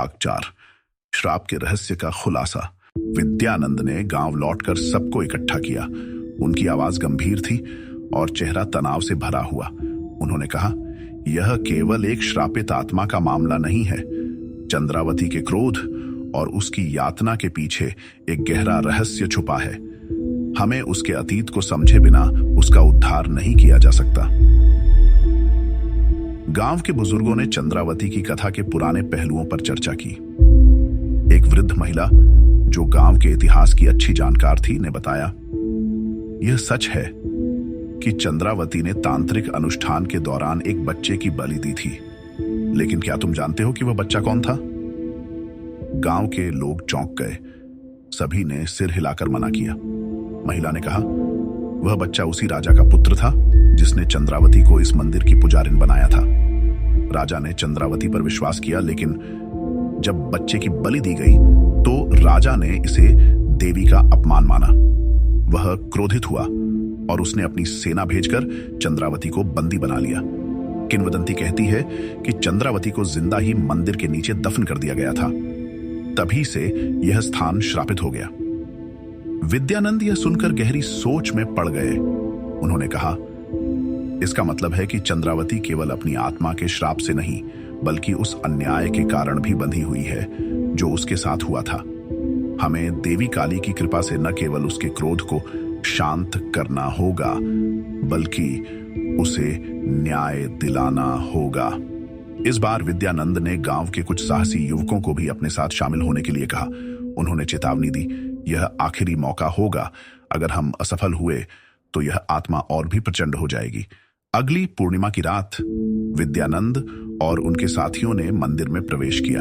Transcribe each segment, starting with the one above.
भाग 4 श्राप के रहस्य का खुलासा। विद्यानंद ने गांव लौटकर सबको इकट्ठा किया। उनकी आवाज गंभीर थी और चेहरा तनाव से भरा हुआ। उन्होंने कहा, यह केवल एक श्रापित आत्मा का मामला नहीं है। चंद्रावती के क्रोध और उसकी यातना के पीछे एक गहरा रहस्य छुपा है। हमें उसके अतीत को समझे बिना उसका उद्धार नहीं किया जा सकता। गांव के बुजुर्गों ने चंद्रावती की कथा के पुराने पहलुओं पर चर्चा की। एक वृद्ध महिला जो गांव के इतिहास की अच्छी जानकार थी ने बताया, यह सच है कि चंद्रावती ने तांत्रिक अनुष्ठान के दौरान एक बच्चे की बलि दी थी। लेकिन क्या तुम जानते हो कि वह बच्चा कौन था? गांव के लोग चौंक गए। सभी ने सिर हिलाकर मना किया। महिला ने कहा, वह बच्चा उसी राजा का पुत्र था जिसने चंद्रावती को इस मंदिर की पुजारिन बनाया था। राजा ने चंद्रावती पर विश्वास किया, लेकिन जब बच्चे की बलि दी गई तो राजा ने इसे देवी का अपमान माना। वह क्रोधित हुआ और उसने अपनी सेना भेजकर चंद्रावती को बंदी बना लिया। किंवदंती कहती है कि चंद्रावती को जिंदा ही मंदिर के नीचे दफन कर दिया गया था। तभी से यह स्थान श्रापित हो गया। विद्यानंद यह सुनकर गहरी सोच में पड़ गए। उन्होंने कहा, इसका मतलब है कि चंद्रावती केवल अपनी आत्मा के श्राप से नहीं, बल्कि उस अन्याय के कारण भी बंधी हुई है जो उसके साथ हुआ था। हमें देवी काली की कृपा से न केवल उसके क्रोध को शांत करना होगा, बल्कि उसे न्याय दिलाना होगा। इस बार विद्यानंद ने गांव के कुछ साहसी युवकों को भी अपने साथ शामिल होने के लिए कहा। उन्होंने चेतावनी दी, यह आखिरी मौका होगा। अगर हम असफल हुए तो यह आत्मा और भी प्रचंड हो जाएगी। अगली पूर्णिमा की रात विद्यानंद और उनके साथियों ने मंदिर में प्रवेश किया।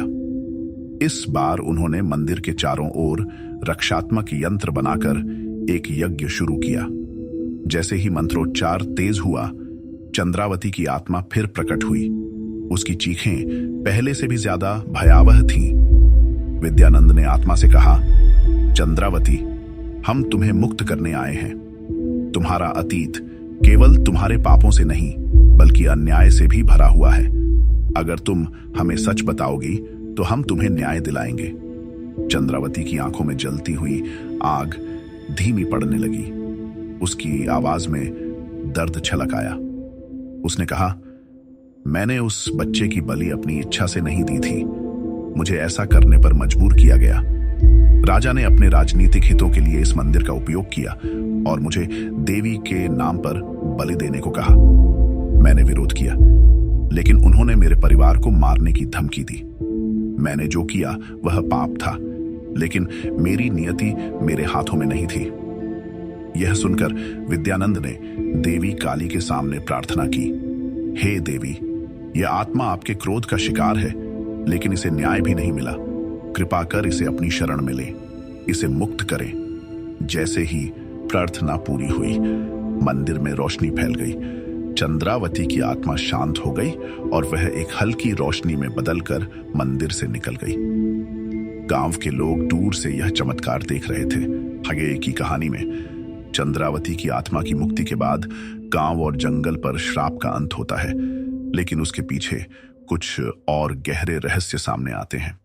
इस बार उन्होंने मंदिर के चारों ओर रक्षात्मक यंत्र बनाकर एक यज्ञ शुरू किया। जैसे ही मंत्रोच्चार तेज हुआ, चंद्रावती की आत्मा फिर प्रकट हुई। उसकी चीखें पहले से भी ज्यादा भयावह थीं। विद्यानंद ने आत्मा से कहा, चंद्रावती, हम तुम्हें मुक्त करने आए हैं। तुम्हारा अतीत केवल तुम्हारे पापों से नहीं, बल्कि अन्याय से भी भरा हुआ है। अगर तुम हमें सच बताओगी तो हम तुम्हें न्याय दिलाएंगे। चंद्रावती की आंखों में जलती हुई आग धीमी पड़ने लगी। उसकी आवाज में दर्द छलक आया। उसने कहा, मैंने उस बच्चे की बलि अपनी इच्छा से नहीं दी थी। मुझे ऐसा करने पर मजबूर किया गया। राजा ने अपने राजनीतिक हितों के लिए इस मंदिर का उपयोग किया और मुझे देवी के नाम पर बलि देने को कहा। मैंने विरोध किया, लेकिन उन्होंने मेरे परिवार को मारने की धमकी दी। मैंने जो किया वह पाप था, लेकिन मेरी नियति मेरे हाथों में नहीं थी। यह सुनकर विद्यानंद ने देवी काली के सामने प्रार्थना की, हे देवी, यह आत्मा आपके क्रोध का शिकार है, लेकिन इसे न्याय भी नहीं मिला। कृपा कर इसे अपनी शरण में ले, इसे मुक्त करें। जैसे ही प्रार्थना पूरी हुई, मंदिर में रोशनी फैल गई। चंद्रावती की आत्मा शांत हो गई और वह एक हल्की रोशनी में बदलकर मंदिर से निकल गई। गांव के लोग दूर से यह चमत्कार देख रहे थे। आगे की कहानी में चंद्रावती की आत्मा की मुक्ति के बाद गांव और जंगल पर श्राप का अंत होता है, लेकिन उसके पीछे कुछ और गहरे रहस्य सामने आते हैं।